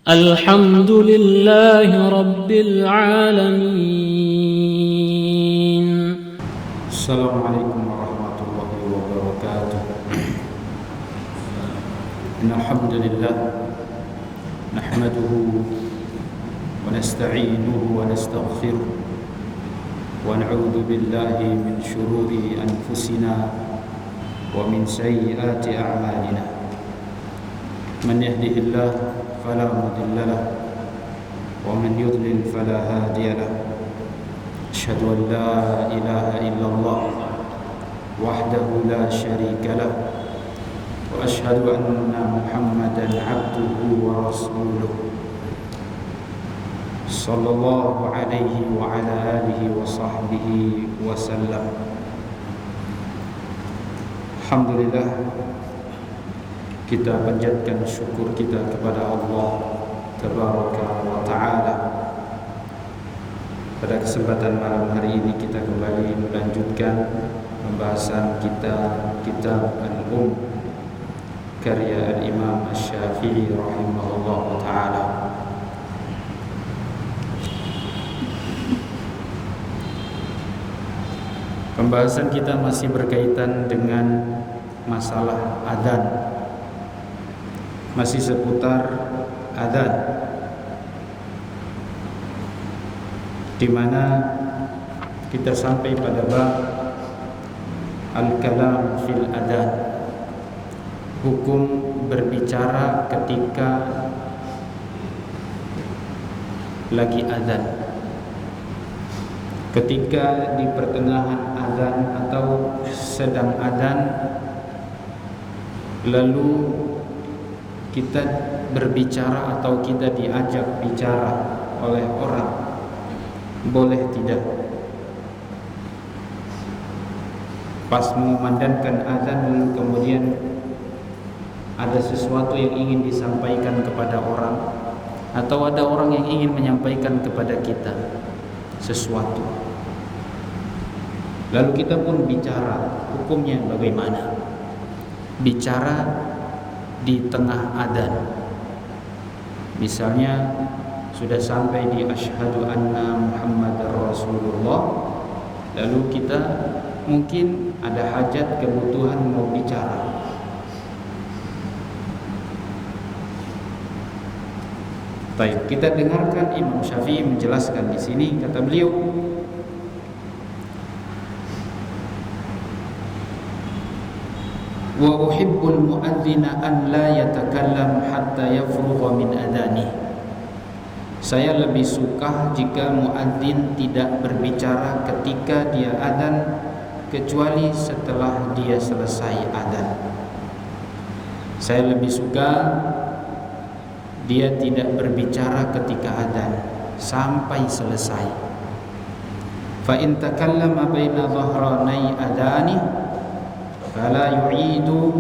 الحمد لله رب العالمين. السلام عليكم ورحمة الله وبركاته. إن الحمد لله نحمده ونستعينه ونستغفره ونعوذ بالله من شرور أنفسنا ومن سيئات أعمالنا. من يهده الله فلا مضل له ومن يضلل فلا هادي له. أشهد أن لا إله إلا الله وحده لا شريك له وأشهد أن محمدا عبده ورسوله صلى الله عليه وعلى آله وصحبه وسلم. Alhamdulillah, kita panjatkan syukur kita kepada Allah Tabaraka wa Ta'ala. Pada kesempatan malam hari ini kita kembali melanjutkan pembahasan kita kitab Al-Umm karya Al-Imam Asy-Syafi'i rahimahullah ta'ala. Pembahasan kita masih berkaitan dengan masalah adzan, masih seputar adzan, di mana kita sampai pada bab al-kalam fil adzan, hukum berbicara ketika lagi adzan. Ketika di pertengahan adzan atau sedang adzan, lalu kita berbicara atau kita diajak bicara oleh orang, boleh tidak? Pas mengumandangkan adzan lalu kemudian ada sesuatu yang ingin disampaikan kepada orang, atau ada orang yang ingin menyampaikan kepada kita sesuatu, lalu kita pun bicara, hukumnya bagaimana? Bicara di tengah adzan, misalnya sudah sampai di asyhadu anna Muhammadar Rasulullah, lalu kita mungkin ada hajat, kebutuhan mau bicara. Baik, kita dengarkan Imam Syafi'i menjelaskan di sini. Kata beliau, wa uhibbul muadzina an la yatakallam hatta yafrugha min adani. Saya lebih suka jika muadzin tidak berbicara ketika dia adzan kecuali setelah dia selesai adzan. Saya lebih suka dia tidak berbicara ketika adzan sampai selesai. Fa in takallama baina dhahranai adani fala yu'idu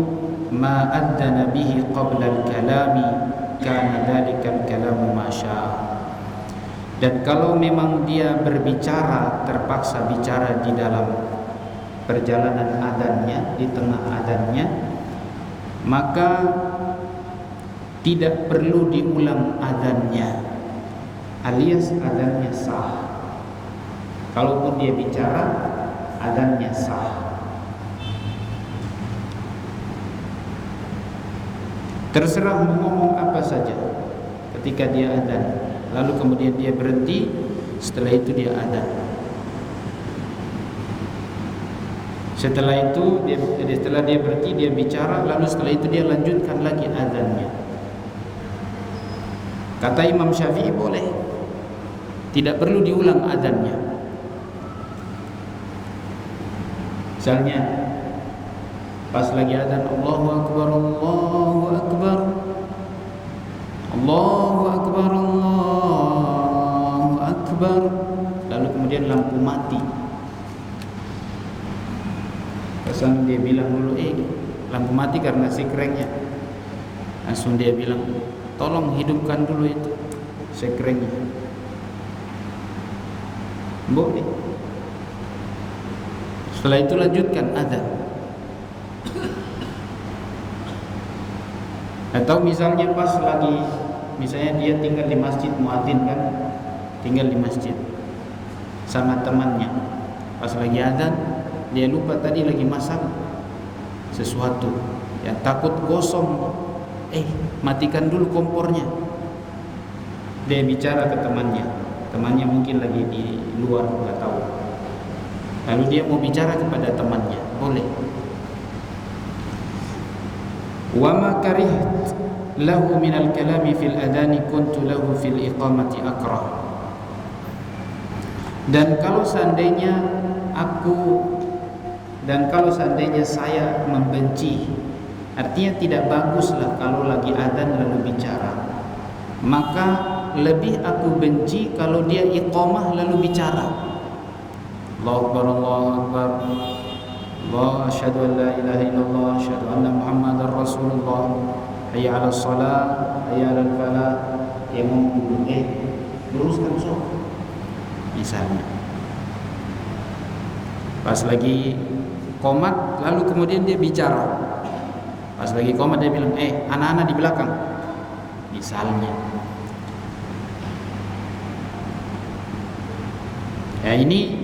ma adzana bihi qabla al-kalami kana dzalika al-kalamu ma syaa. Dan kalau memang dia berbicara, terpaksa bicara di dalam perjalanan adzannya, di tengah adzannya, maka tidak perlu diulang adzannya, alias adzannya sah. Kalaupun dia bicara, adzannya sah. Terserah mau ngomong apa saja ketika dia adzan, lalu kemudian dia berhenti, setelah itu dia adzan. Setelah dia berhenti, dia bicara, lalu setelah itu dia lanjutkan lagi adzannya. Kata Imam Syafi'i boleh, tidak perlu diulang adzannya. Misalnya pas lagi adzan, Allahu Akbar, Allahu Akbar, Allahu Akbar, Allahu Akbar, lalu kemudian lampu mati. Langsung dia bilang dulu, lampu mati karena sekrengnya. Langsung dia bilang, tolong hidupkan dulu itu sekrengnya. Boleh. Setelah itu lanjutkan adzan. Atau misalnya pas lagi misalnya dia tinggal di masjid, muadzin kan tinggal di masjid sama temannya, pas lagi azan dia lupa tadi lagi masak sesuatu, ya takut gosong, matikan dulu kompornya. Dia bicara ke temannya mungkin lagi di luar, nggak tahu. Lalu dia mau bicara kepada temannya, boleh. Wa ma kariht lahu min al-kalami fil adani kuntu lahu fil iqamati akrah. Dan kalau seandainya saya membenci, artinya tidak baguslah kalau lagi adzan lalu bicara, maka lebih aku benci kalau dia iqamah lalu bicara. Allahu Akbar, Allahu Akbar, Allah asyhadu an la ilaha illallah, asyhadu anna Muhammadar Rasulullah, hayya 'alas shalah, hayya 'alal falah. Dia ngomong, luruskan sholat misalnya. Pas lagi qomat lalu kemudian dia bicara. Pas lagi qomat dia bilang, anak-anak di belakang misalnya. Ya, ini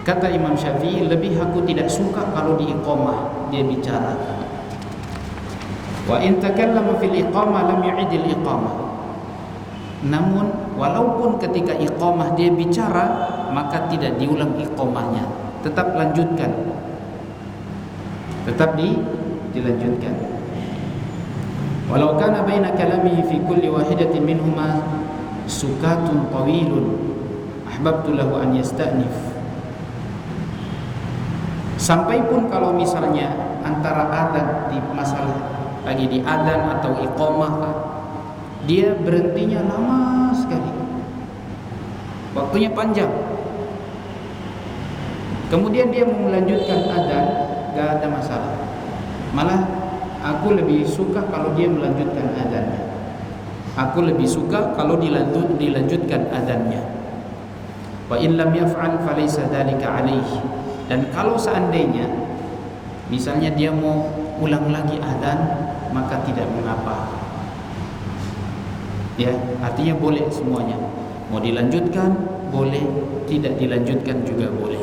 kata Imam Syafi'i, lebih aku tidak suka kalau di iqamah dia bicara. Wa in takallama fil iqamah lam yu'idil iqamah. Namun walaupun ketika iqamah dia bicara, maka tidak diulang iqamahnya, tetap lanjutkan. Dilanjutkan. Walau kana baina kalamihi fi kulli wahidatin minhuma sukatun tawilun ahbabtu lahu an yasta'nif. Sampai pun kalau misalnya antara adzan di masalah lagi di adzan atau iqamah, dia berhentinya lama sekali, waktunya panjang, kemudian dia mau melanjutkan adzan, gak ada masalah. Malah aku lebih suka kalau dia melanjutkan adzannya. Aku lebih suka kalau dilanjutkan adzannya. Wa in lam yaf'al falaysa dzalika alaihi. Dan kalau seandainya misalnya dia mau ulang lagi adzan, maka tidak mengapa. Ya, artinya boleh semuanya. Mau dilanjutkan boleh, tidak dilanjutkan juga boleh.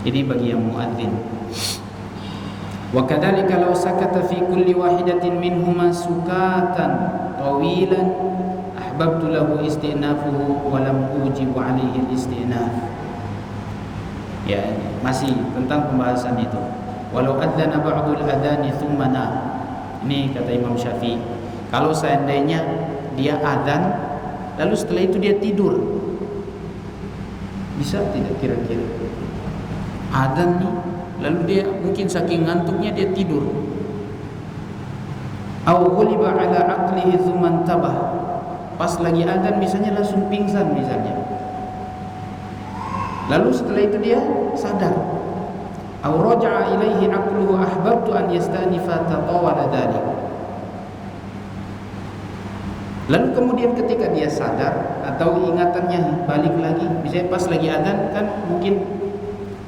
Ini bagi yang muadzin. Wa kadzalika law sakata fi kulli wahidatin minhuma sukatan tawilan ahbabtu lahu istinafuhu wa lam ujibu alaihi al-istinaf. Ya, masih tentang pembahasan itu. Walau adzana ba'dul adani thumma na. Ini kata Imam Syafi'i, kalau seandainya dia adzan lalu setelah itu dia tidur, bisa tidak kira-kira? Adzan nih, lalu dia mungkin saking ngantuknya dia tidur. Au ghuliba ala aqlihi thumma intabah. Pas lagi adzan misalnya langsung pingsan misalnya. Lalu setelah itu dia sadar. Au raja'a ilaihi aqluhu ahbabtu an yastanifa tatawala dzalik. Lalu kemudian ketika dia sadar atau ingatannya balik lagi, misalnya pas lagi adzan kan mungkin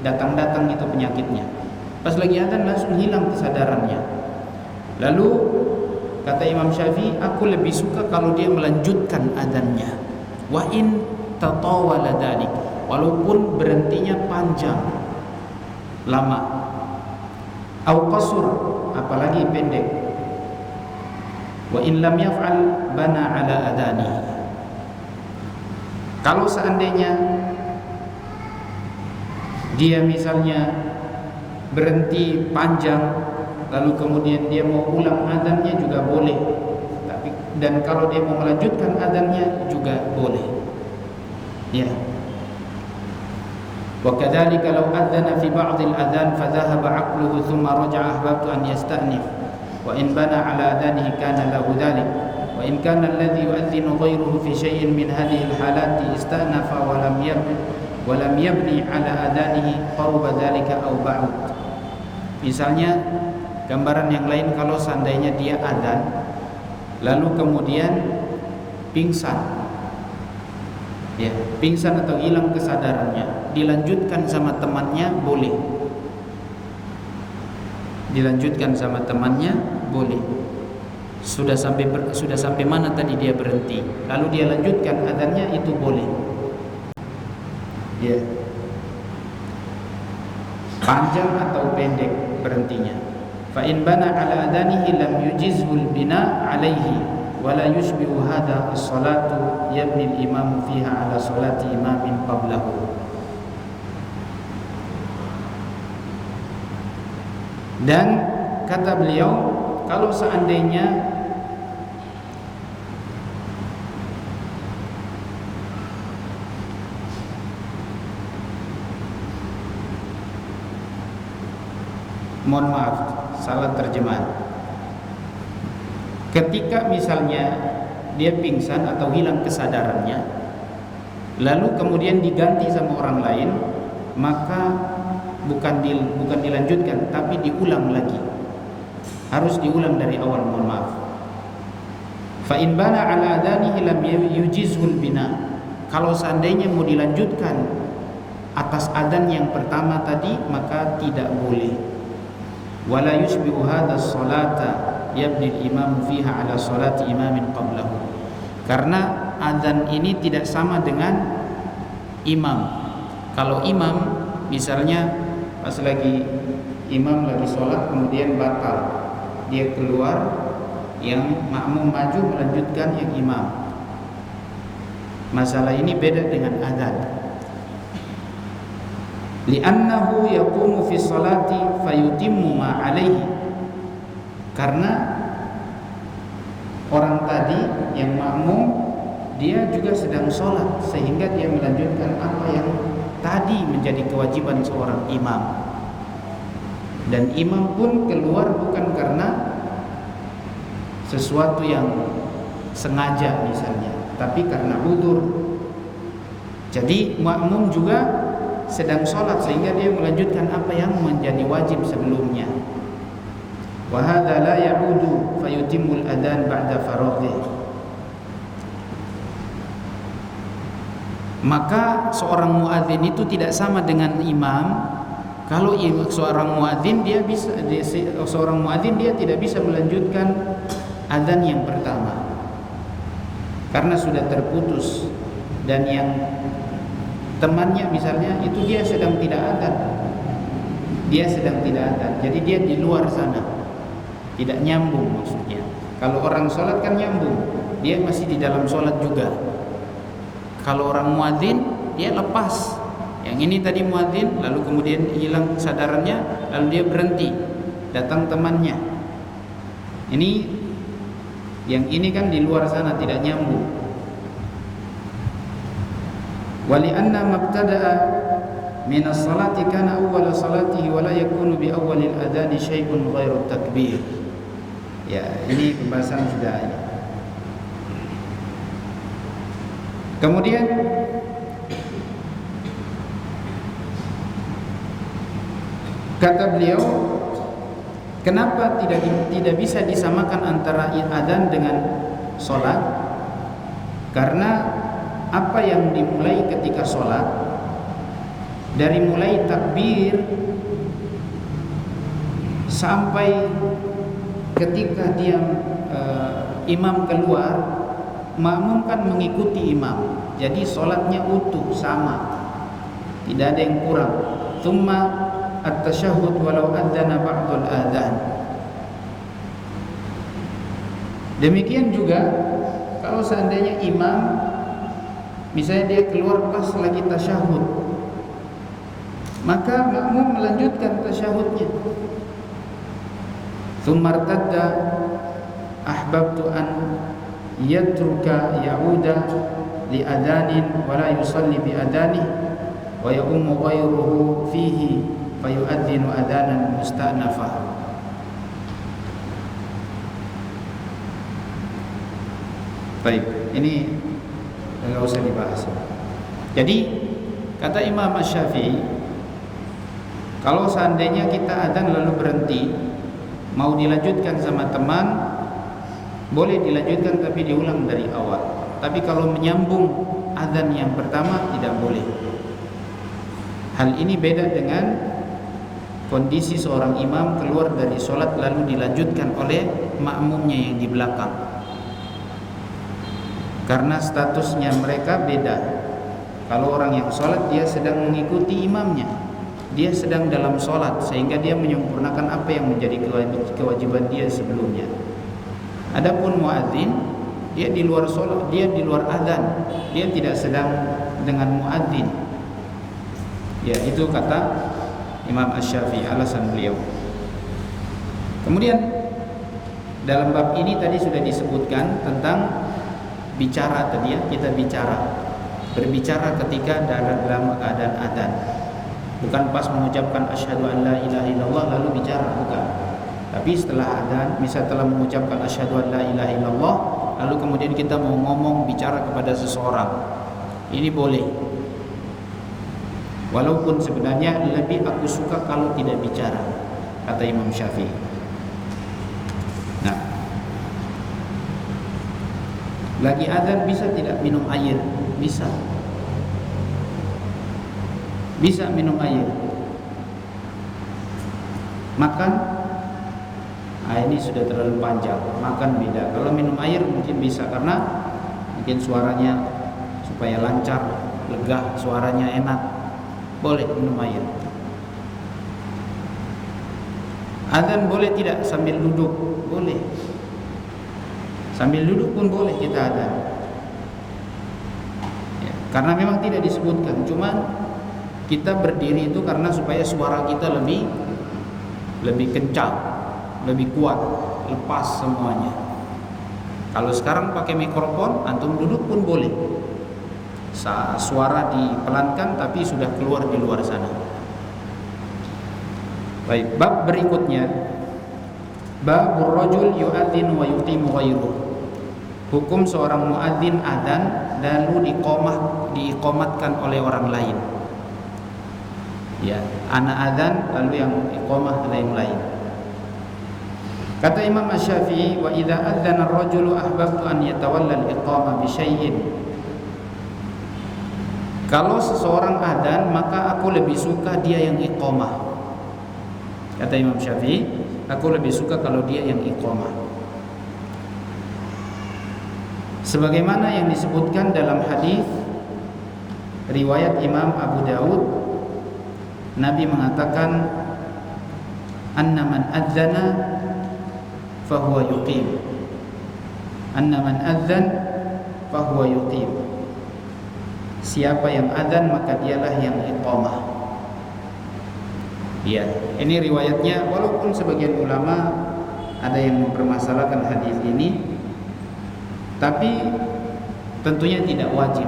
datang itu penyakitnya. Pas lagi adzan langsung hilang kesadarannya. Lalu kata Imam Syafi'i, aku lebih suka kalau dia melanjutkan adzannya. Wa in tatawala dzalik, walaupun berhentinya panjang, lama. Au qasur, apalagi pendek. Wa in lam yaf'al bana ala adani. Kalau seandainya dia misalnya berhenti panjang lalu kemudian dia mau ulang adzannya juga boleh. Dan kalau dia mau melanjutkan adzannya juga boleh. Ya. وكذلك لو أذن في بعض الأذان فذهب عقله ثم رجع أحببت أن يستأنف وإن بنى على أذانه كان له ذلك وإن كان الذي يؤذن غيره في شيء من هذه الحالات استأنف ولم يبني على أذانه قرب ذلك أو بعد. Misalnya gambaran yang lain, kalau seandainya dia adzan lalu kemudian pingsan, ya, pingsan atau hilang kesadarannya, dilanjutkan sama temannya boleh. Dilanjutkan sama temannya boleh. sudah sampai mana tadi dia berhenti, lalu dia lanjutkan adzannya, itu boleh. Ya. Panjang atau pendek berhentinya. Fa in bana ala adanihi lam yujizhul bina alaihi wa la yushbihu hadha as-salatu yabni al-imam fiha ala salati imamin qablahu. Dan kata beliau, kalau seandainya mohon maaf, salah terjemahan. Ketika misalnya dia pingsan atau hilang kesadarannya, lalu kemudian diganti sama orang lain, maka bukan dilanjutkan, tapi diulang lagi. Harus diulang dari awal, mohon maaf. Fa in bana ala adanihi lam yujizhul bina. Kalau seandainya mau dilanjutkan atas adzan yang pertama tadi, maka tidak boleh. Wala yushbihu hadha as-salata yabni al-imam fiha ala salati imamin qablahu. Karena adzan ini tidak sama dengan imam. Kalau imam misalnya pas lagi imam lagi sholat kemudian batal, dia keluar, yang makmum maju melanjutkan yang imam. Masalah ini beda dengan adzan. Li'annahu yaqumu fi sholati fayutimmu ma alaihi. Karena orang tadi yang makmum, dia juga sedang sholat, sehingga dia melanjutkan apa yang tadi menjadi kewajiban seorang imam. Dan imam pun keluar bukan karena sesuatu yang sengaja misalnya, tapi karena udzur. Jadi makmum juga sedang sholat, sehingga dia melanjutkan apa yang menjadi wajib sebelumnya. Wa hadza la ya'udu fayutimmul adzan ba'da faraghi. Maka seorang muadzin itu tidak sama dengan imam. Kalau seorang muadzin dia tidak bisa melanjutkan adzan yang pertama karena sudah terputus, dan yang temannya misalnya itu dia sedang tidak adzan, jadi dia di luar sana, tidak nyambung maksudnya. Kalau orang sholat kan nyambung, dia masih di dalam sholat juga. Kalau orang muadzin dia lepas, yang ini tadi muadzin lalu kemudian hilang kesadarannya, lalu dia berhenti, datang temannya. Ini yang ini kan di luar sana, tidak nyambung. Walianna mabtada'a min as-salati kana awwala salatihi wa la yakunu bi awwalil adani syai'un ghairu takbir. Ya, ini pembahasan sudah ini. Kemudian kata beliau, kenapa tidak bisa disamakan antara adzan dengan salat? Karena apa yang dimulai ketika sholat, dari mulai takbir sampai ketika dia imam keluar, makmum kan mengikuti imam, jadi sholatnya utuh sama, tidak ada yang kurang. Tsumma at-tasyahhud walau adzana ba'dul adzan. Demikian juga kalau seandainya imam misalnya dia keluar pas lagi tasyahud, maka makmum melanjutkan tasyahudnya. Tsummartadda ahbabtu an yatruka ya'uda li adanin wa la yusalli bi adanihi wa ya'ummu ghayruhu fihi fayu'adzinu adanan musta'nafa. Baik, ini enggak usah dibahas. Jadi kata Imam Asy-Syafi'i, kalau seandainya kita adzan lalu berhenti, mau dilanjutkan sama teman, boleh dilanjutkan tapi diulang dari awal. Tapi kalau menyambung adzan yang pertama tidak boleh. Hal ini beda dengan kondisi seorang imam keluar dari sholat lalu dilanjutkan oleh makmumnya yang di belakang, karena statusnya mereka beda. Kalau orang yang sholat dia sedang mengikuti imamnya, dia sedang dalam sholat sehingga dia menyempurnakan apa yang menjadi kewajiban dia sebelumnya. Adapun muadzin, dia di luar sholat, dia di luar adzan, dia tidak sedang dengan muadzin. Ya, itu kata Imam Asy-Syafi'i, alasan beliau. Kemudian dalam bab ini tadi sudah disebutkan tentang bicara tadi ya, kita berbicara ketika dalam keadaan adzan. Bukan pas mengucapkan asyhadu an la ilaha illallah lalu bicara, bukan. Tapi setelah adzan, misal telah mengucapkan asyhadu an la ilaha illallah, lalu kemudian kita mau ngomong bicara kepada seseorang, ini boleh. Walaupun sebenarnya lebih aku suka kalau tidak bicara, kata Imam Syafi'i. Nah, lagi adzan bisa tidak minum air? Bisa. Bisa minum air. Makan? Ini sudah terlalu panjang. Makan beda. Kalau minum air mungkin bisa, karena mungkin suaranya supaya lancar, lega, suaranya enak. Boleh minum air. Adzan boleh tidak sambil duduk? Boleh. Sambil duduk pun boleh kita adzan. Ya, karena memang tidak disebutkan, cuman kita berdiri itu karena supaya suara kita lebih kencang, lebih kuat, lepas semuanya. Kalau sekarang pakai mikrofon, antum duduk pun boleh. Suara dipelankan tapi sudah keluar di luar sana. Baik, bab berikutnya, babur rajul yu'adzin wa yuqimu ghairuh. Hukum seorang muadzin adzan lalu diiqamatkan oleh orang lain. Ya, ana adzan lalu yang iqamah ada yang lain. Kata Imam Asy-Syafi'i, wa idza adzana ar-rajulu ahbabtu an yatawalla al-iqamah bi syai'in. Kalau seseorang adzan, maka aku lebih suka dia yang iqamah. Kata Imam Syafi'i, aku lebih suka kalau dia yang iqamah. Sebagaimana yang disebutkan dalam hadis riwayat Imam Abu Daud, Nabi mengatakan, anna man adzana fahuwa yuqim. Anna man adzan fahuwa yuqim. Siapa yang adzan maka dialah yang iqamah. Ya, ini riwayatnya, walaupun sebagian ulama ada yang mempermasalahkan hadis ini, tapi tentunya tidak wajib.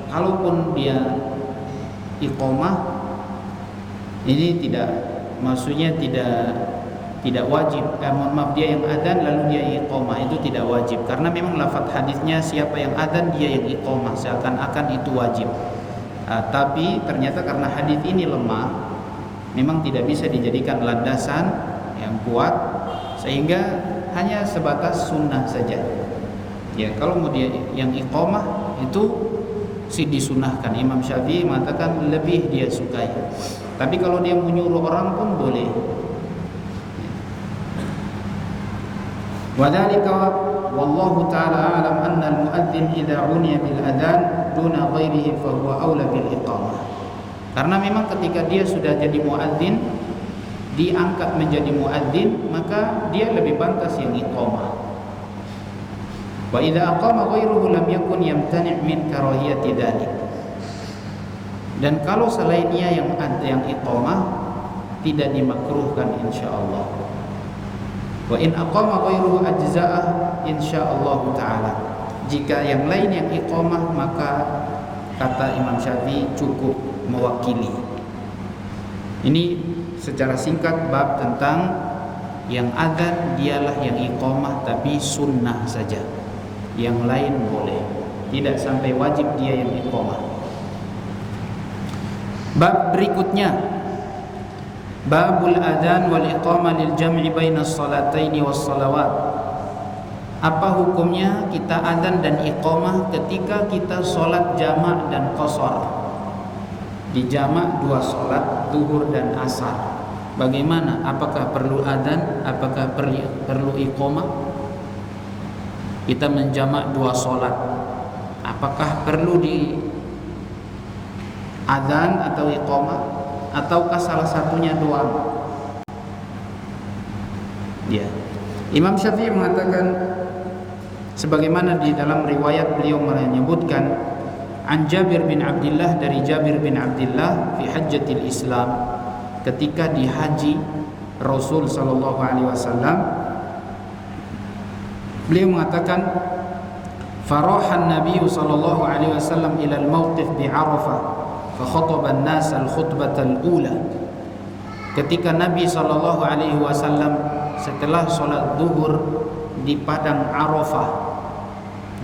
Kalaupun dia iqamah, ini maksudnya tidak wajib. Dia yang adzan lalu dia iqamah, itu tidak wajib. Karena memang lafaz hadisnya siapa yang adzan dia yang iqamah, seakan-akan itu wajib. Tapi ternyata karena hadis ini lemah, memang tidak bisa dijadikan landasan yang kuat, sehingga hanya sebatas sunnah saja. Ya, kalau mau dia yang iqamah itu disunahkan. Imam Syafi'i mengatakan lebih dia sukai. Tapi kalau dia menyuruh orang pun boleh. Wadzalika wallahu ta'ala a'lam anna al-muadzin idza uniya bil adzan duna ghairihi fa huwa aula bil iqamah. Karena memang ketika dia sudah jadi muadzin, diangkat menjadi muadzin, maka dia lebih pantas yang iqamah. Wa idza aqama ghairuhu lam yakun yamtani' min karahiyati dzalik. Dan kalau selainnya yang iqamah tidak dimakruhkan insyaallah. Wa in aqama ghairuhu ajza'ah insyaallah taala. Jika yang lain yang iqamah, maka kata Imam Syafi'i cukup mewakili. Ini secara singkat bab tentang yang adzan dialah yang iqamah, tapi sunnah saja. Yang lain boleh, tidak sampai wajib dia yang iqamah. Bab berikutnya, babul adzan wal iqamah lil jam'i baina as-salataini was salawat. Apa hukumnya kita adzan dan iqamah ketika kita sholat jamak dan qashar? Di jamak 2 sholat, zuhur dan asar. bagaimana? Apakah perlu adzan? Apakah perlu iqamah? Kita menjamak dua solat, apakah perlu di adzan atau iqamah, ataukah salah satunya doang? Ya. Imam Syafi'i mengatakan sebagaimana di dalam riwayat beliau menyebutkan an Jabir bin Abdullah, dari Jabir bin Abdullah fi hajjatil Islam, ketika di haji Rasul sallallahu alaihi wasallam, beliau mengatakan farahan Nabi sallallahu alaihi wasallam ila al-mawqif bi Arafah fa khataba an-nas al-khutbah al-ula. Ketika Nabi sallallahu alaihi wasallam setelah sholat zuhur di padang Arafah,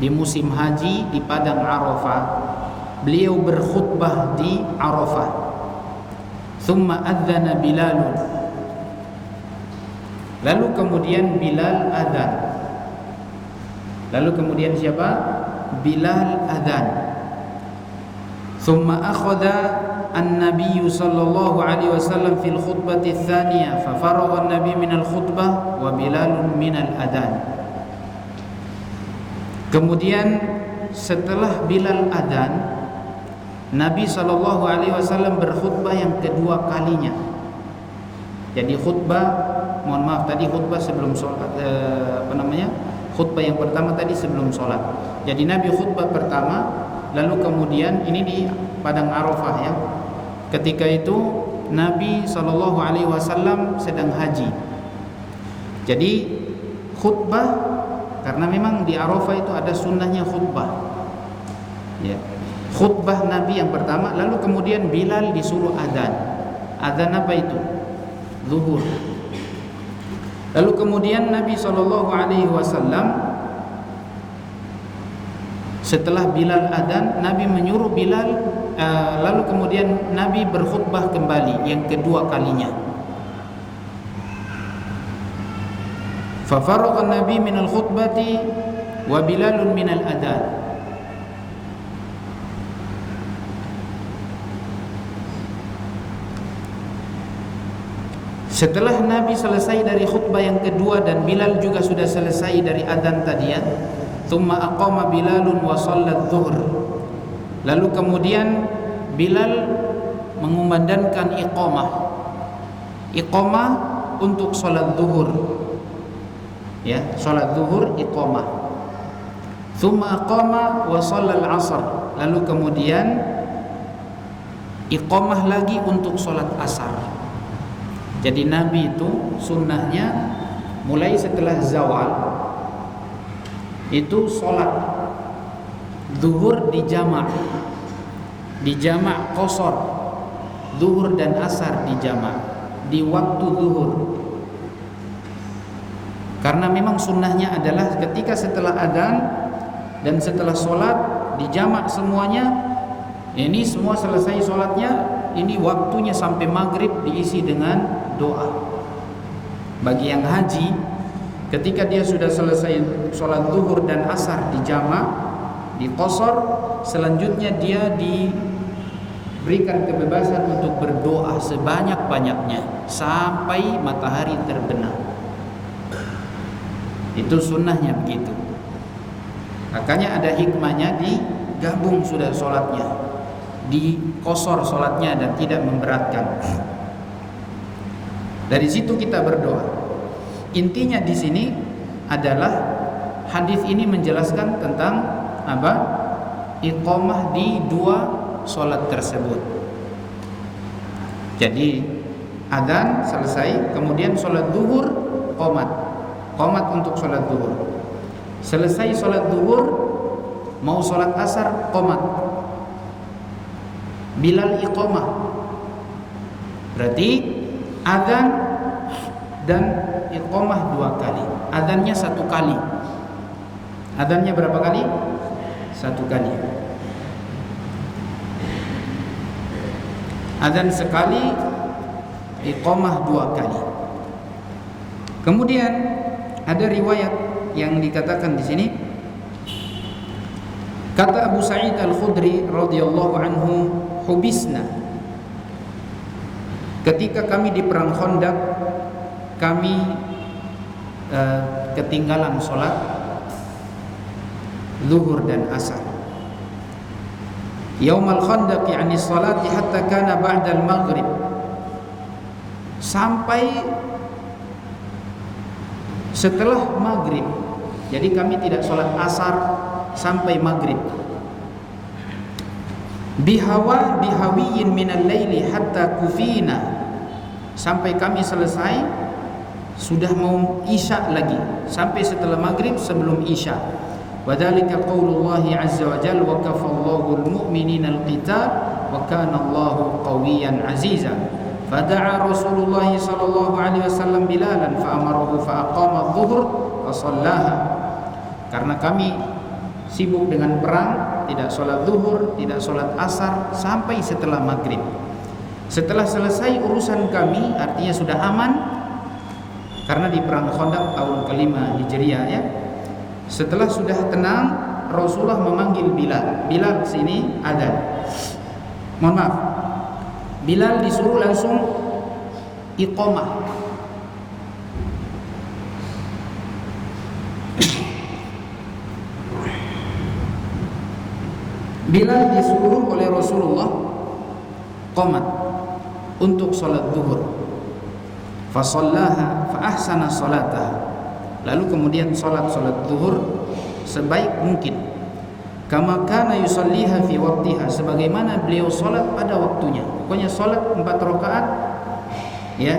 di musim haji di padang Arafah, beliau berkhutbah di Arafah. Thumma adzana Bilal, lalu kemudian Bilal adzan. Lalu kemudian siapa? Bilal adzan. Thumma akhadha an-nabiy sallallahu alaihi wasallam fil khutbati tsaniyah fa faragha an-nabi min al-khutbah wa Bilal min al-adzan. Kemudian setelah Bilal adzan, Nabi sallallahu alaihi wasallam berkhutbah yang kedua kalinya. Jadi khutbah, mohon maaf tadi khutbah sebelum salat, khutbah yang pertama tadi sebelum salat. Jadi Nabi khutbah pertama, lalu kemudian ini di padang Arafah ya. Ketika itu Nabi sallallahu alaihi wasallam sedang haji. Jadi khutbah, karena memang di Arafah itu ada sunnahnya khutbah. Ya. Khutbah Nabi yang pertama, lalu kemudian Bilal disuruh adzan. Adzan apa itu? Zuhur. Lalu kemudian Nabi sallallahu alaihi wasallam setelah Bilal adzan, Nabi menyuruh Bilal, lalu kemudian Nabi berkhutbah kembali yang kedua kalinya. Fa faragha an-nabi min al-khutbati wa Bilalun min al-adzan. Setelah Nabi selesai dari khutbah yang kedua dan Bilal juga sudah selesai dari adzan tadi ya, thumma aqama Bilalun wa shallat zuhur. Lalu kemudian Bilal mengumandangkan iqamah. Iqamah untuk salat zuhur. Ya, salat zuhur iqamah. Thumma aqama wa shallal asar. Lalu kemudian iqamah lagi untuk salat asar. Jadi Nabi itu sunnahnya mulai setelah zawal itu sholat zuhur di jamak qasar, zuhur dan asar di jamak di waktu zuhur. Karena memang sunnahnya adalah ketika setelah adzan dan setelah sholat di jamak semuanya, ini semua selesai sholatnya, ini waktunya sampai maghrib diisi dengan doa. Bagi yang haji, ketika dia sudah selesai sholat zuhur dan asar di jamak, di qasar, selanjutnya dia diberikan kebebasan untuk berdoa sebanyak-banyaknya sampai matahari terbenam. Itu sunnahnya begitu. Makanya ada hikmahnya digabung sudah sholatnya, di qasar sholatnya dan tidak memberatkan. Dari situ kita berdoa. Intinya di sini adalah hadis ini menjelaskan tentang apa? Iqamah di dua sholat tersebut. Jadi adzan selesai, kemudian sholat zuhur qomat untuk sholat zuhur. Selesai sholat zuhur, mau sholat asar qomat. Bilal iqamah. Berarti adzan dan iqamah dua kali. Adzannya satu kali. Adzannya berapa kali? Satu kali. Adzan sekali, iqamah dua kali. Kemudian ada riwayat yang dikatakan di sini, kata Abu Sa'id Al-Khudri radhiyallahu anhu, hubisna ketika kami di perang Khandaq, kami ketinggalan sholat zuhur dan asar. Yaumal Khandaq yani salati hatta kana ba'da al-maghrib, sampai setelah maghrib. Jadi kami tidak sholat asar sampai maghrib. Bihawiyin minal laili hatta kufina, sampai kami selesai sudah mau isya lagi, sampai setelah maghrib sebelum isya. Wadzalika qaulullah azza wa jalla wa kafallahu almu'minina alqital wa kana Allahu qawiyyan aziza. Fada'a Rasulullah sallallahu alaihi wasallam Bilalan fa'amarahu fa'aqama adh-dhuhr fa shallaha. Karena kami sibuk dengan perang, tidak sholat zuhur, tidak sholat asar sampai setelah maghrib. Setelah selesai urusan kami, artinya sudah aman, karena di perang Khandaq tahun ke-5 Hijriah ya. Setelah sudah tenang, Rasulullah memanggil Bilal. Bilal sini adzan. Mohon maaf, Bilal disuruh langsung iqamah. Bilal disuruh oleh Rasulullah qomat untuk salat zuhur. Fa shallaha fa ahsana salataha. Lalu kemudian salat zuhur sebaik mungkin. Kama kana yusalliha fi waqtiha, sebagaimana beliau salat pada waktunya. Pokoknya salat 4 rakaat ya.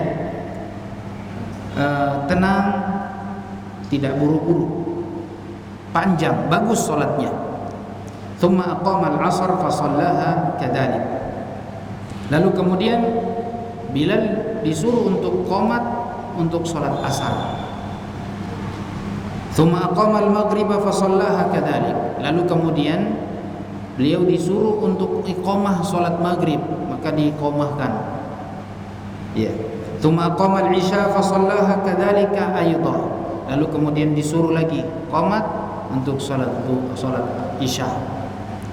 Tenang, tidak buru-buru. Panjang, bagus salatnya. Thumma aqama al-'asr fa shallaha kadzalik. Lalu kemudian Bilal disuruh untuk qomat untuk salat asar. Thumma aqama al-maghrib fa shallaha kadzalik. Lalu kemudian beliau disuruh untuk iqamah salat maghrib, maka diiqamahkan. Ya. Thumma aqama al-isya fa shallaha kadzalika aidan. Lalu kemudian disuruh lagi qomat untuk salat isya.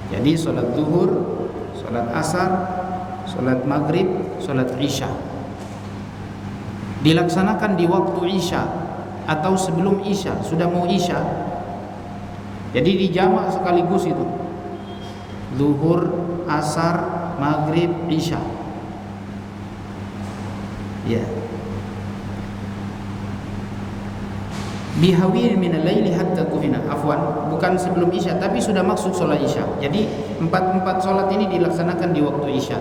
Jadi salat zuhur, salat asar, salat maghrib, salat isya dilaksanakan di waktu isya atau sebelum isya, sudah mau isya. Jadi dijamak sekaligus itu. Zuhur, asar, maghrib, isya. Ya. Bihawil minal laili hatta kufina. Afwan, bukan sebelum isya, tapi sudah masuk sholat isya. Jadi 4 sholat ini dilaksanakan di waktu isya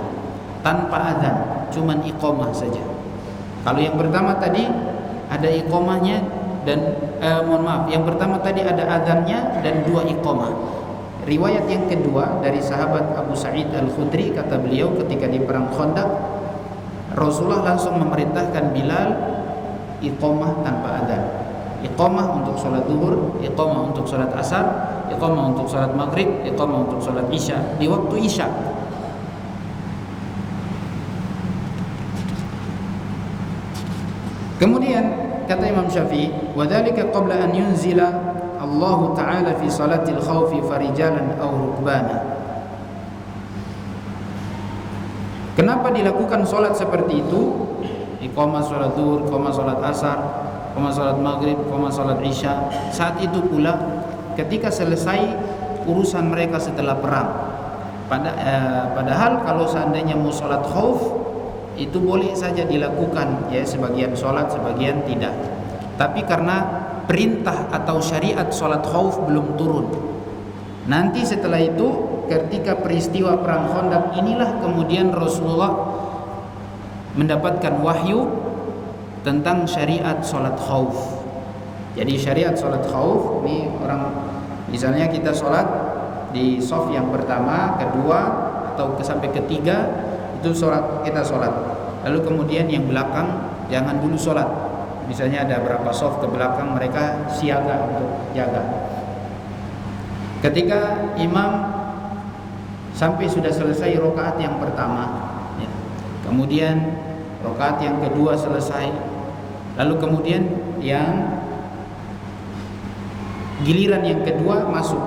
tanpa adzan, cuman iqamah saja. Kalau yang pertama tadi ada iqamahnya dan mohon maaf, yang pertama tadi ada adzannya dan 2 iqamah. Riwayat yang kedua dari sahabat Abu Sa'id Al-Khudri, kata beliau ketika di perang Khandaq, Rasulullah langsung memerintahkan Bilal iqamah tanpa adzan. Iqamah untuk sholat zuhur, iqamah untuk sholat asar, iqamah untuk sholat maghrib, iqamah untuk sholat isya di waktu isya. Kemudian kata Imam Syafi'i, wa dzalika qabla an yunzila Allah Ta'ala fi salatil khawfi farijalan aw rukbana. Kenapa dilakukan sholat seperti itu? Iqamah sholat zuhur, iqamah sholat asar, iqamah sholat maghrib, iqamah sholat isya. Saat itu pula ketika selesai urusan mereka setelah perang. Padahal kalau seandainya mau sholat khauf, itu boleh saja dilakukan ya, sebagian sholat, sebagian tidak. Tapi karena perintah atau syariat sholat khauf belum turun, nanti setelah itu ketika peristiwa perang Khandaq inilah kemudian Rasulullah mendapatkan wahyu tentang syariat sholat khauf. Jadi syariat sholat khauf ini, orang misalnya kita sholat di shaf yang pertama, kedua atau sampai ketiga, itu sholat, kita sholat. Lalu kemudian yang belakang jangan dulu sholat. Misalnya ada berapa shaf ke belakang, mereka siaga untuk jaga. Ketika imam sampai sudah selesai rakaat yang pertama ya, kemudian rakaat yang kedua selesai, lalu kemudian yang giliran yang kedua masuk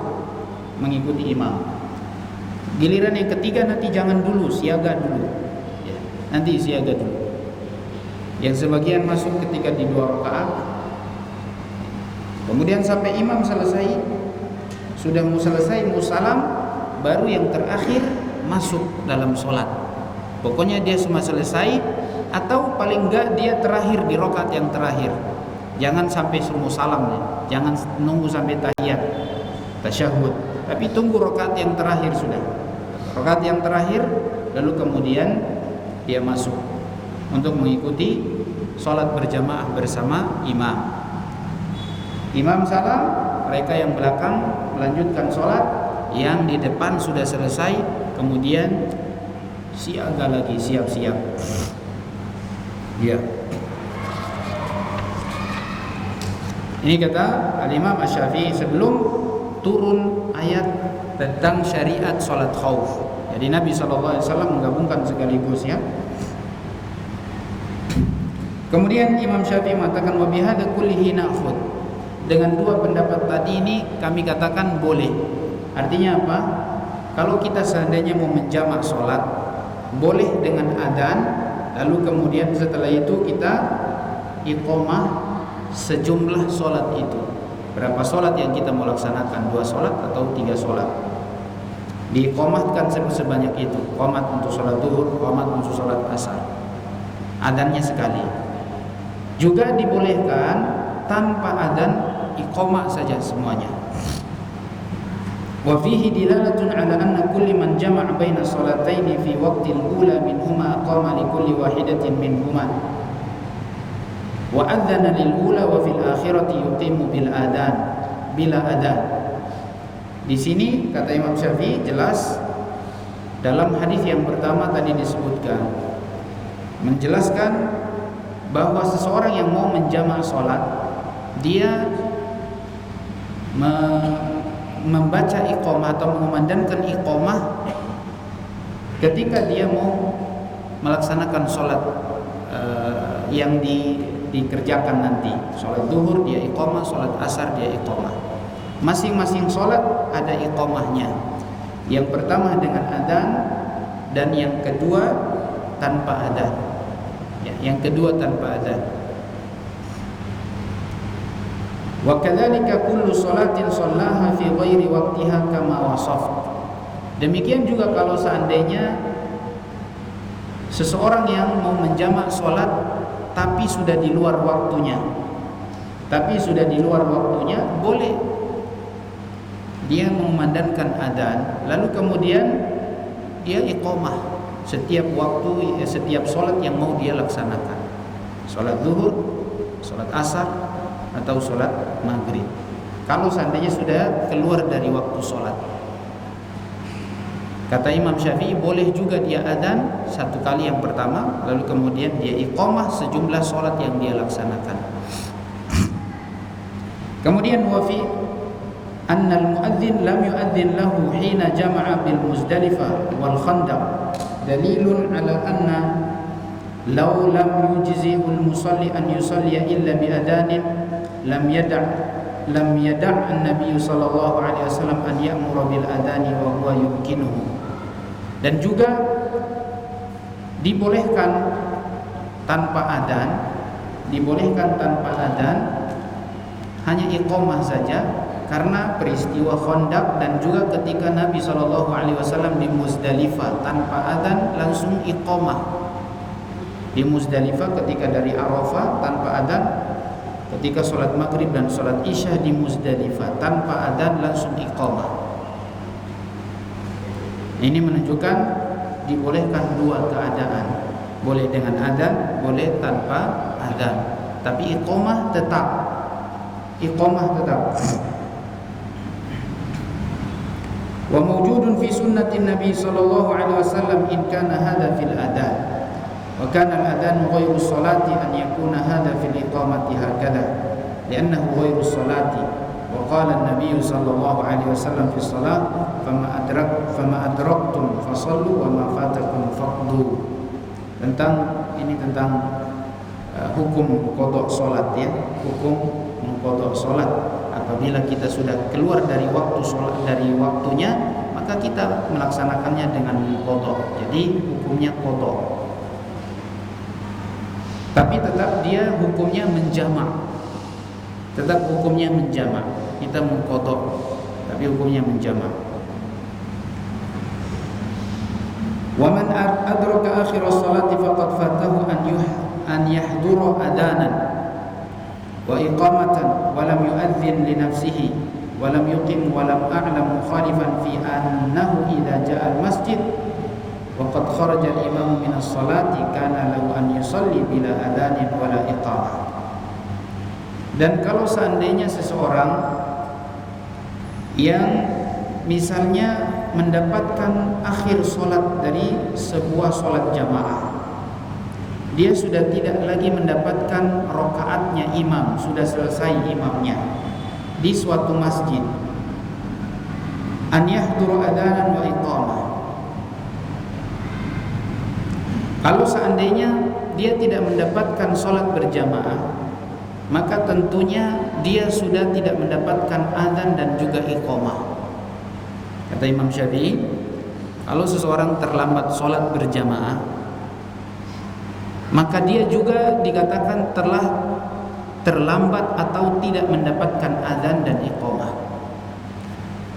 mengikuti imam. Giliran yang ketiga nanti jangan dulu, siaga dulu ya, nanti siaga dulu. Yang sebagian masuk ketika di 2 rakaat. Kemudian sampai imam selesai, sudah mau selesai, mau salam, baru yang terakhir masuk dalam sholat. Pokoknya dia semua selesai, atau paling enggak dia terakhir di rakaat yang terakhir. Jangan sampai semua salam, jangan nunggu sampai tahiyat, tasyahud, tapi tunggu rakaat yang terakhir sudah. Rakaat yang terakhir, lalu kemudian dia masuk untuk mengikuti sholat berjamaah bersama imam. Imam salam, mereka yang belakang melanjutkan sholat, yang di depan sudah selesai, kemudian siaga lagi, siap-siap. Ya. Ini kata Al-Imam Asy-Syafi'i sebelum turun ayat tentang syariat sholat khauf. Jadi Nabi SAW menggabungkan sekaligus ya. Kemudian Imam Syafi'i mengatakan wa bihadza kullihi na'khud. Dengan 2 pendapat tadi ini kami katakan boleh. Artinya apa? Kalau kita seandainya mau menjamak sholat, boleh dengan adzan, lalu kemudian setelah itu kita iqamah sejumlah sholat itu. Berapa sholat yang kita mau laksanakan? 2 sholat atau 3 sholat? Diiqamahkan sebanyak itu. Qomat untuk sholat duhur, qomat untuk sholat asar. Adzannya sekali. Juga dibolehkan tanpa adzan, iqamah saja semuanya. Wa fihi dilalatun ala anna kulli man jama'a baina salataini fi waqtil ula minhuma aqama li kulli wahidatin minhuma wa adzana lil ula wa fil akhirati yuqimu bil adzan bila adzan. Di sini kata Imam Syafi'i jelas dalam hadis yang pertama tadi disebutkan, menjelaskan bahwa seseorang yang mau menjamak salat, dia membaca iqamah atau mengumandangkan iqamah ketika dia mau melaksanakan sholat yang dikerjakan nanti. Sholat duhur dia iqamah, sholat asar dia iqamah. Masing-masing sholat ada iqamahnya. Yang pertama dengan adzan dan yang kedua tanpa adzan. Ya, yang kedua tanpa adzan. Wa kadzalika kullu sholatin shallaha fi ghairi waqtiha kama wasaf. Demikian juga kalau seandainya seseorang yang mau menjamak sholat tapi sudah di luar waktunya. Boleh dia mengumandangkan adzan, lalu kemudian dia iqamah setiap waktu, setiap sholat yang mau dia laksanakan. Sholat zuhur, sholat asar, atau sholat maghrib. Kalau seandainya sudah keluar dari waktu sholat, kata Imam Syafi'i boleh juga dia adzan 1 kali yang pertama, lalu kemudian dia iqamah sejumlah sholat yang dia laksanakan. Kemudian wafi anna al-muadzin lam yuadzin lahu hina jama'a bil Muzdalifah wal Khandaq dalilun ala anna law lam yujzi'u al-musalli an yusalliya illa bi adanin lam yada' an-nabiy sallallahu alaihi wasallam an ya'mura bil adani wa huwa yumkinuhu. Dan juga dibolehkan tanpa adzan, hanya iqamah saja, karena peristiwa Khandaq dan juga ketika Nabi sallallahu alaihi wasallam di Muzdalifah tanpa adzan langsung iqamah. Di Muzdalifah ketika dari Arafah tanpa adzan, ketika sholat maghrib dan sholat isya di Muzdalifah tanpa adzan langsung iqamah. Ini menunjukkan dibolehkan 2 keadaan, boleh dengan adzan, boleh tanpa adzan, tapi iqamah tetap. Wa mawjudun fi sunnatin Nabi sallallahu alaihi wasallam in kana hadha fil adzan. Wa kana al-adzan ghairu sholati an yakuna hadha fil iqamati hakadha li'annahu ghairu sholati. Wa qala an-nabiy sallallahu alaihi wasallam fi shalah fama adraktum fasallu wa ma fatakum faqdu. Tentang hukum qada salat ya, hukum mengqada salat. Apabila kita sudah keluar dari waktu salat, dari waktunya, maka kita melaksanakannya dengan qada. Jadi hukumnya qada. tapi tetap dia hukumnya menjamak. Tetap hukumnya menjamak. Kita mengqadha, tapi hukumnya menjamak. Wa man adraka akhir as-salati faqad fatahu an yahdura adanan wa iqamatan wa lam yu'adhdhin li nafsihi wa lam yuqim wa lam a'lam mukhalifan fi annahu idza ja'a al-masjid wa qad kharaja al-imam min as-salati kana lahu an yusalli bila adanin wa la iqamah. Dan kalau seandainya seseorang yang misalnya mendapatkan akhir solat dari sebuah solat jamaah, dia sudah tidak lagi mendapatkan rakaatnya imam, sudah selesai imamnya di suatu masjid, an yahduru adanan wa iqamah. Kalau seandainya dia tidak mendapatkan solat berjamaah, maka tentunya dia sudah tidak mendapatkan adzan dan juga iqamah. Kata Imam Syafi'i, kalau seseorang terlambat solat berjamaah, maka dia juga dikatakan telah terlambat atau tidak mendapatkan adzan dan iqamah.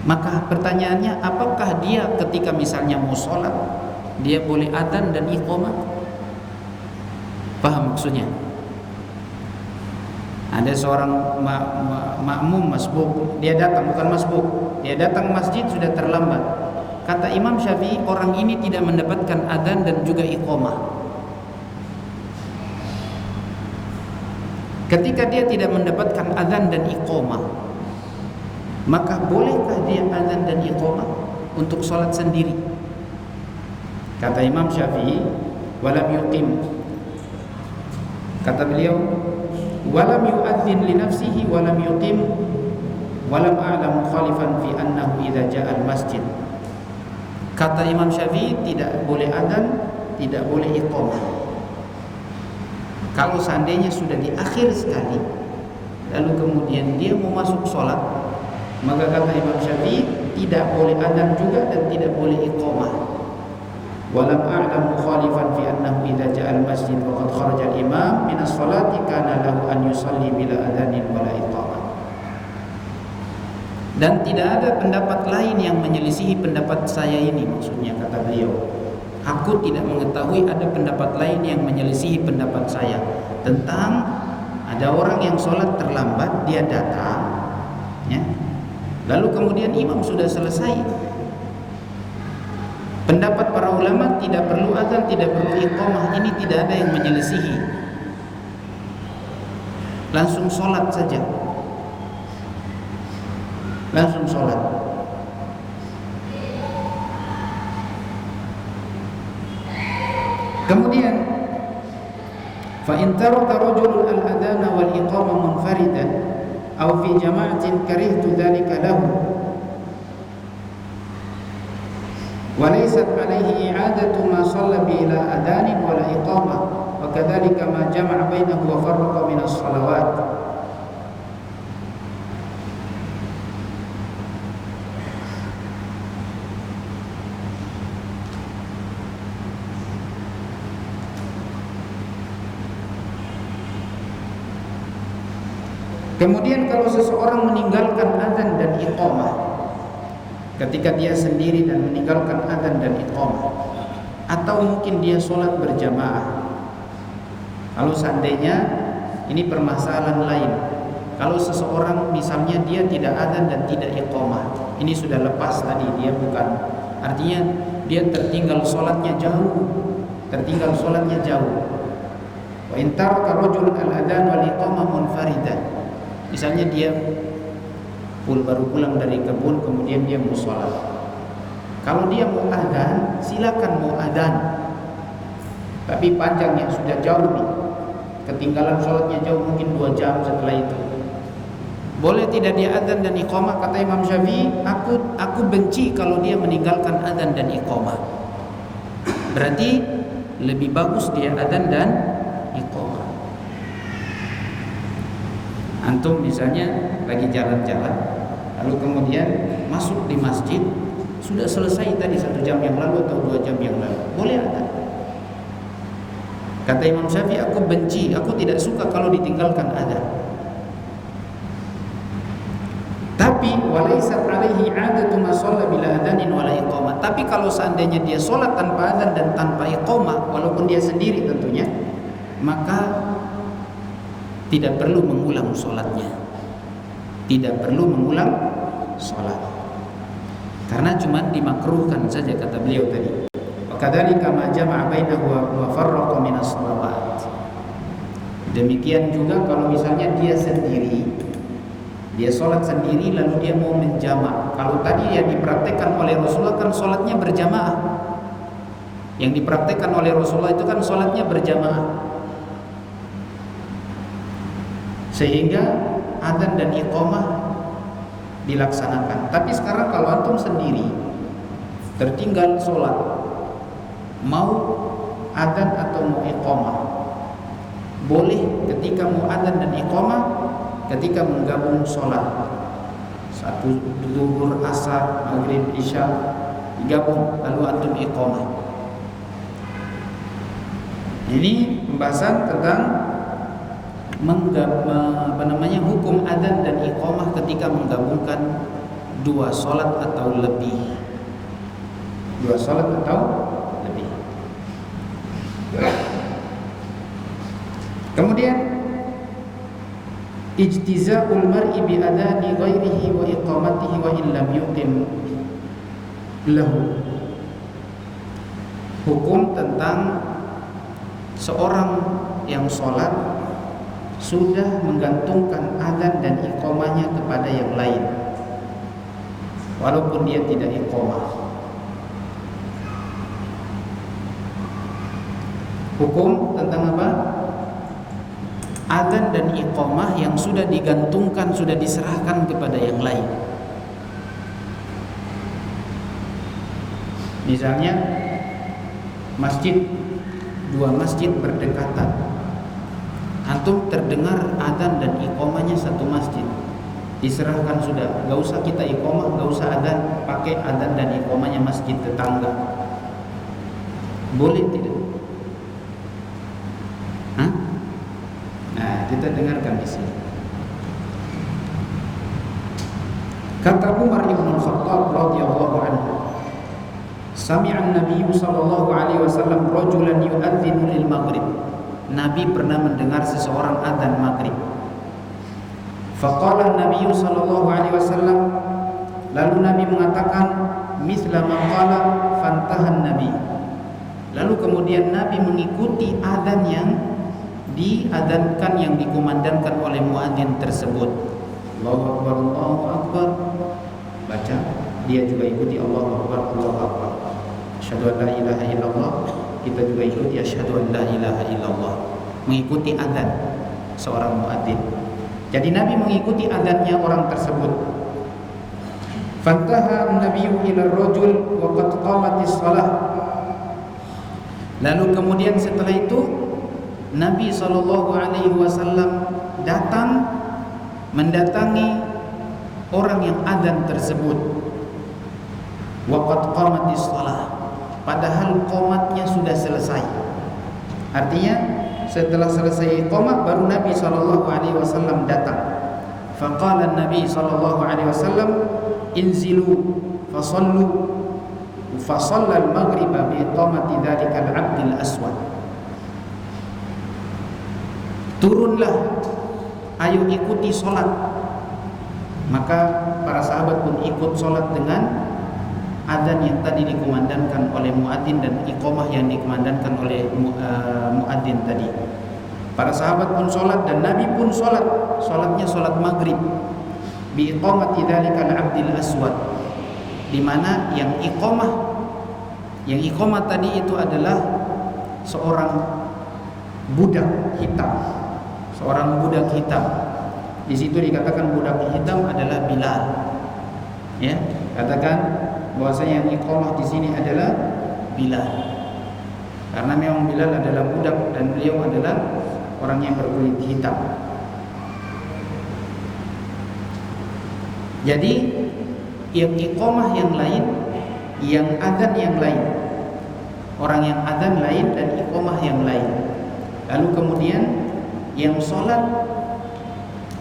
Maka pertanyaannya, apakah dia ketika misalnya mau sholat, dia boleh adzan dan iqamah? Paham maksudnya? Ada seorang makmum masbuk, dia datang, bukan masbuk, dia datang masjid sudah terlambat. Kata Imam Syafi'i, orang ini tidak mendapatkan adzan dan juga iqamah. Ketika dia tidak mendapatkan adzan dan iqamah, maka bolehkah dia adzan dan iqamah untuk sholat sendiri? Kata Imam Syafi'i, walam yuqim. Kata beliau, walam yu'adzin li nafsihi walam yuqim walam a'lam mukhalifan fi annahu idza ja'a al-masjid. Kata Imam Syafi'i, tidak boleh adzan, tidak boleh iqamah. Kalau seandainya sudah di akhir sekali, lalu kemudian dia mau masuk sholat, maka kata Imam Syafi'i tidak boleh adzan juga dan tidak boleh iqamah. Walam a'lam mukhalifan fi annahu idza ja'a al-masjid wa qad kharaja al-imam min as-salati kana lahu an yusalli bila adzanin wala iqamah. Dan tidak ada pendapat lain yang menyelisihi pendapat saya ini, maksudnya kata beliau. Aku tidak mengetahui ada pendapat lain yang menyelisihi pendapat saya tentang ada orang yang sholat terlambat, dia datang, ya, lalu kemudian imam sudah selesai. Pendapat para ulama tidak perlu adzan, tidak perlu iqamah, ini tidak ada yang menyelisihi. Langsung sholat saja, langsung sholat. Kemudian fa in taraka rajulun al-adana wal iqama munfaridan aw fi jama'atin karihtu dhalika lahu wa laysat alayhi i'adatu ma shalla bi ila adanin wala iqamah wa kadzalika ma jama'a bainahu wa farraqa min as-salawat. Kemudian kalau seseorang meninggalkan adzan dan iqamah, ketika dia sendiri dan meninggalkan adzan dan iqamah, atau mungkin dia sholat berjamaah. Kalau seandainya ini permasalahan lain, kalau seseorang misalnya dia tidak adzan dan tidak iqamah, ini sudah lepas tadi, dia bukan, artinya dia tertinggal sholatnya jauh, Wa in taraka rajulun al-adzan wal iqamah munfaridan. Misalnya dia baru pulang dari kebun, kemudian dia mau sholat. Kalau dia mau adzan, silakan mau adzan, tapi panjangnya sudah jauh nih, ketinggalan sholatnya jauh, mungkin 2 jam setelah itu. Boleh tidak dia adzan dan iqamah? Kata Imam Syafi'i, aku benci kalau dia meninggalkan adzan dan iqamah. Berarti lebih bagus dia adzan dan iqamah. Antum misalnya lagi jalan-jalan, lalu kemudian masuk di masjid, sudah selesai tadi 1 jam yang lalu atau 2 jam yang lalu, boleh adzan. Kata Imam Syafi'i, aku benci, aku tidak suka kalau ditinggalkan adzan. Tapi walaysat alaihi 'adatu ma shalla bila adzanin wala iqamah. Tapi kalau seandainya dia salat tanpa adzan dan tanpa iqamah, walaupun dia sendiri tentunya, maka tidak perlu mengulang salatnya. Tidak perlu mengulang salat. Karena cuma dimakruhkan saja kata beliau tadi. Kadzalika ma jama'a bainahu wa farraqa min as-shalawat. Demikian juga kalau misalnya dia sendiri, dia sholat sendiri lalu dia mau menjamak. Kalau tadi yang dipraktekkan oleh Rasulullah kan sholatnya berjamaah. Yang dipraktekkan oleh Rasulullah itu kan sholatnya berjamaah, sehingga adzan dan iqamah dilaksanakan. Tapi sekarang kalau antum sendiri tertinggal sholat, mau adzan atau mau iqamah, boleh ketika mau adzan dan iqamah, ketika menggabung sholat satu zuhur, asar, maghrib, isya digabung lalu antum iqamah. Ini pembahasan tentang hukum adzan dan iqamah ketika menggabungkan dua sholat atau lebih. Dua sholat atau lebih. Kemudian ijtiza'ul mar'i bi adani ghairihi wa iqamatihi wa illam yuqim lahu. Hukum tentang seorang yang sholat sudah menggantungkan adzan dan iqamahnya kepada yang lain walaupun dia tidak iqamah. Hukum tentang apa? Adzan dan iqamah yang sudah digantungkan, sudah diserahkan kepada yang lain. Misalnya masjid, dua masjid berdekatan, antum terdengar adzan dan iqamahnya satu masjid, diserahkan sudah, gak usah kita iqamah, gak usah adzan, pakai adzan dan iqamahnya masjid tetangga. Boleh tidak? Nah, kita dengarkan di sini. Kata Umar bin Khattab radhiyallahu anhu, sami'a an-nabiy sallallahu alaihi wasallam rajulan yu'adzinu lil maghrib. Nabi pernah mendengar seseorang adzan maghrib. Faqala an-nabiy sallallahu alaihi wasallam, lalu Nabi mengatakan misla ma qala fantaha an-nabi. Lalu kemudian Nabi mengikuti adzan yang diadzankan, yang dikumandangkan oleh muadzin tersebut. Allahu akbar, Allahu akbar. Baca, dia juga ikuti Allahu akbar, Allahu akbar. Asyhadu an la ilaha illallah, kita juga ikuti asyhadu an la ilaha illallah. Mengikuti adzan seorang muadzin. Jadi Nabi mengikuti adzannya orang tersebut. Fantaha an-nabiyyu ila ar-rajul wa qad qamatis shalah. Lalu kemudian setelah itu Nabi SAW datang mendatangi orang yang adzan tersebut. Waqad qamatis shalah, padahal qomatnya sudah selesai. Artinya setelah selesai qomat baru Nabi SAW datang. Faqala Nabi SAW inzilu fasallu fasalla al-maghriba bi iqamati dzalikal 'abdil aswad. Turunlah, ayo ikuti sholat. Maka para sahabat pun ikut sholat dengan adzan yang tadi dikumandangkan oleh muadzin dan iqamah yang dikumandangkan oleh muadzin tadi. Para sahabat pun sholat dan Nabi pun sholat. Sholatnya sholat maghrib bi iqamati dzalikal 'abdil aswad, di mana yang iqamah tadi itu adalah seorang budak hitam. Seorang budak hitam. Di situ dikatakan budak hitam adalah Bilal. Ya, katakan bahwasanya yang iqamah di sini adalah Bilal. Karena memang Bilal adalah budak dan beliau adalah orang yang berkulit hitam. Jadi yang iqamah yang lain, yang adzan yang lain. Orang yang adzan lain dan iqamah yang lain. Lalu kemudian yang sholat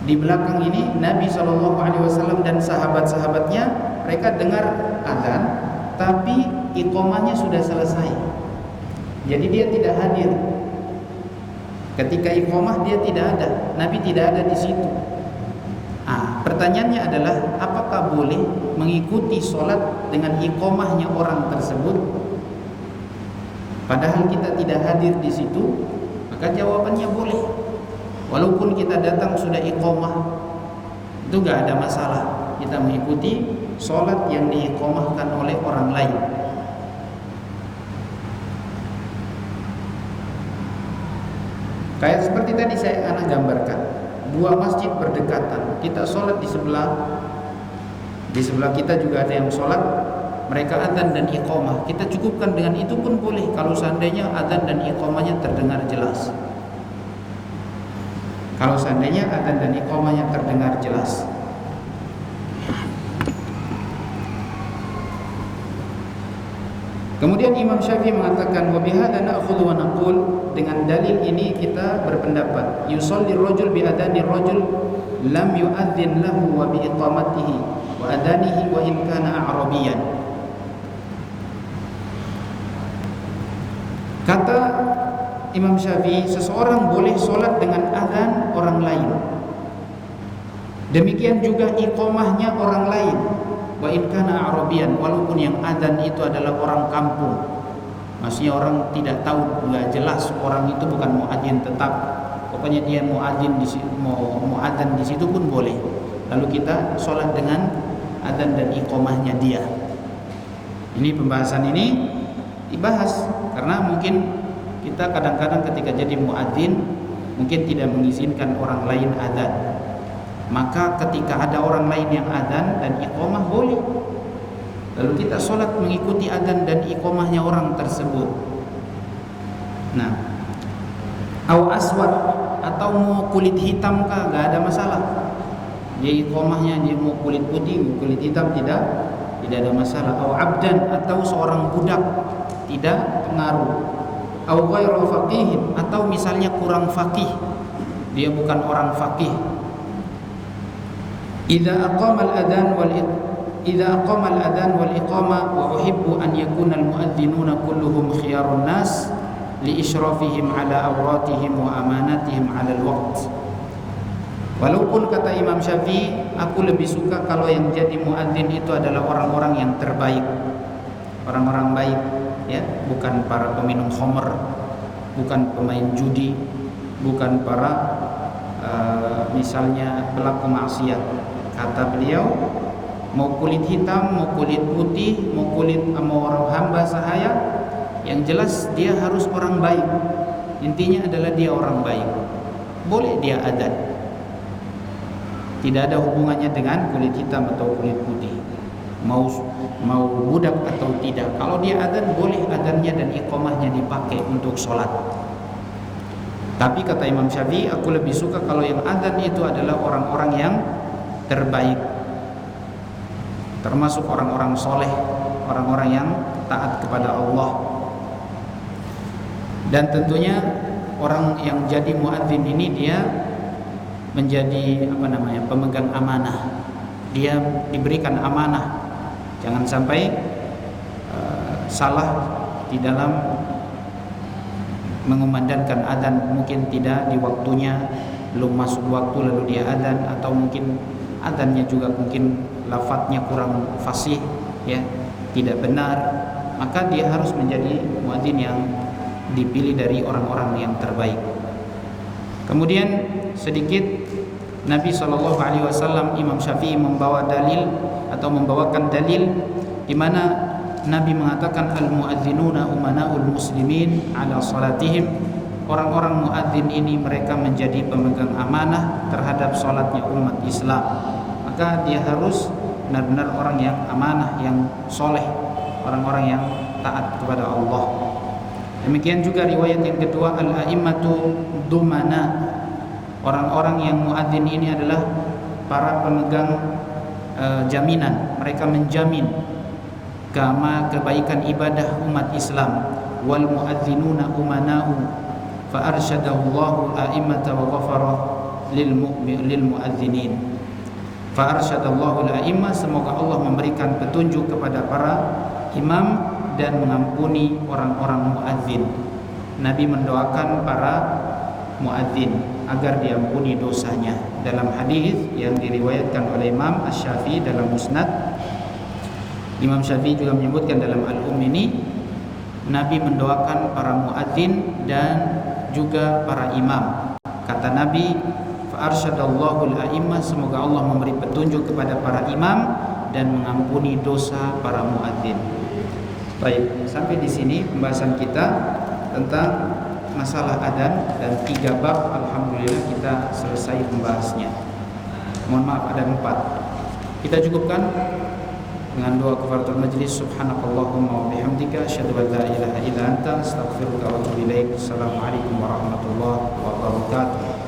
di belakang ini Nabi SAW dan sahabat-sahabatnya, mereka dengar azan tapi iqamahnya sudah selesai. Jadi dia tidak hadir. Ketika iqamah dia tidak ada, Nabi tidak ada di situ. Pertanyaannya adalah apakah boleh mengikuti sholat dengan iqamahnya orang tersebut padahal kita tidak hadir di situ? Maka jawabannya boleh. Walaupun kita datang sudah iqamah, itu gak ada masalah. Kita mengikuti sholat yang diiqamahkan oleh orang lain. Kayak seperti tadi saya gambarkan, dua masjid berdekatan, kita sholat di sebelah kita juga ada yang sholat, mereka adzan dan iqamah, kita cukupkan dengan itu pun boleh kalau seandainya adzan dan iqamahnya terdengar jelas. Kalau seandainya adzan dan iqamahnya terdengar jelas. Kemudian Imam Syafi'i mengatakan wa bihadza na'khudhu wa naqul, dengan dalil ini kita berpendapat yusalli rajul bi adani rajul lam yu'adzin lahu wa bi iqamatihi wa adanihi wa in kana a'rabiyan. Kata Imam Syafi'i, seseorang boleh sholat dengan azan orang lain, demikian juga iqamahnya orang lain, wa in kana arabian, walaupun yang adzan itu adalah orang kampung. Maksudnya orang tidak tahu, enggak jelas orang itu bukan muadzin tetap. Pokoknya dia muadzin di situ, mau adzan di situ pun boleh. Lalu kita sholat dengan adzan dan iqamahnya dia. Ini pembahasan ini dibahas karena mungkin kita kadang-kadang ketika jadi muadzin mungkin tidak mengizinkan orang lain adzan. Maka ketika ada orang lain yang adzan dan iqamah boleh, lalu kita sholat mengikuti adzan dan iqamahnya orang tersebut. Nah, au aswad, atau mau kulit hitam kah, gak ada masalah. Dia iqamahnya dia mau kulit putih, kulit hitam tidak ada masalah. Au abdan, atau seorang budak, tidak pengaruh. Au ghairu faqihin, atau misalnya kurang faqih, dia bukan orang faqih. Idza aqama al-adhan wal iqamah wa uhibbu an yakuna al-muadhdhinuna kulluhum khiyarun nas li isyrafihim ala awratihim wa amanatihim ala al-waqt. Walaupun kata Imam Syafi'i, aku lebih suka kalau yang jadi muadzin itu adalah orang-orang yang terbaik, orang-orang baik, ya, bukan para peminum khamr, bukan pemain judi, bukan para misalnya pelaku maksiat. Kata beliau, mau kulit hitam, mau kulit putih, mau orang hamba sahaya, yang jelas dia harus orang baik. Intinya adalah dia orang baik. Boleh dia adzan. Tidak ada hubungannya dengan kulit hitam atau kulit putih. Mau budak atau tidak. Kalau dia adzan, boleh adzannya dan iqamahnya dipakai untuk sholat. Tapi kata Imam Syafi'i, aku lebih suka kalau yang adzan itu adalah orang-orang yang terbaik, termasuk orang-orang soleh, orang-orang yang taat kepada Allah. Dan tentunya orang yang jadi muadzin ini dia menjadi pemegang amanah. Dia diberikan amanah, jangan sampai salah di dalam mengumandangkan adzan, mungkin tidak di waktunya, belum masuk waktu lalu dia adzan, atau mungkin adzannya juga mungkin lafadznya kurang fasih, ya, tidak benar, maka dia harus menjadi muadzin yang dipilih dari orang-orang yang terbaik. Kemudian sedikit Nabi SAW, Imam Syafi'i membawakan dalil di mana Nabi mengatakan al-muadzinuna umana'ul muslimin ala salatihim. Orang-orang muadzin ini mereka menjadi pemegang amanah terhadap salatnya umat Islam. Maka dia harus benar-benar orang yang amanah, yang soleh, orang-orang yang taat kepada Allah. Demikian juga riwayat yang kedua, al-a'immatu dumana. Orang-orang yang muadzin ini adalah para pemegang jaminan. Mereka menjamin kebaikan ibadah umat Islam. Wal muadzinuna umana'u, fa arsyadallahu al-a'immata wa ghafara lil muadzinin. Fa arsyadallahu al-a'immah, semoga Allah memberikan petunjuk kepada para imam dan mengampuni orang-orang muadzin. Nabi mendoakan para muadzin agar diampuni dosanya. Dalam hadis yang diriwayatkan oleh Imam Asy-Syafi'i dalam Musnad, Imam Syafi'i juga menyebutkan dalam Al-Um ini, Nabi mendoakan para muadzin dan juga para imam. Kata Nabi, fa arsyadallahu al-a'immah, semoga Allah memberi petunjuk kepada para imam dan mengampuni dosa para muadzin. Baik, sampai di sini pembahasan kita tentang masalah adzan, dan 3 bab alhamdulillah kita selesai membahasnya. Mohon maaf ada 4. Kita cukupkan dengan doa kafaratul majlis. Subhanakallahumma wa bihamdika asyhadu an la ilaha illa anta astaghfiruka wa atubu ilaik. Assalamualaikum warahmatullahi wabarakatuh.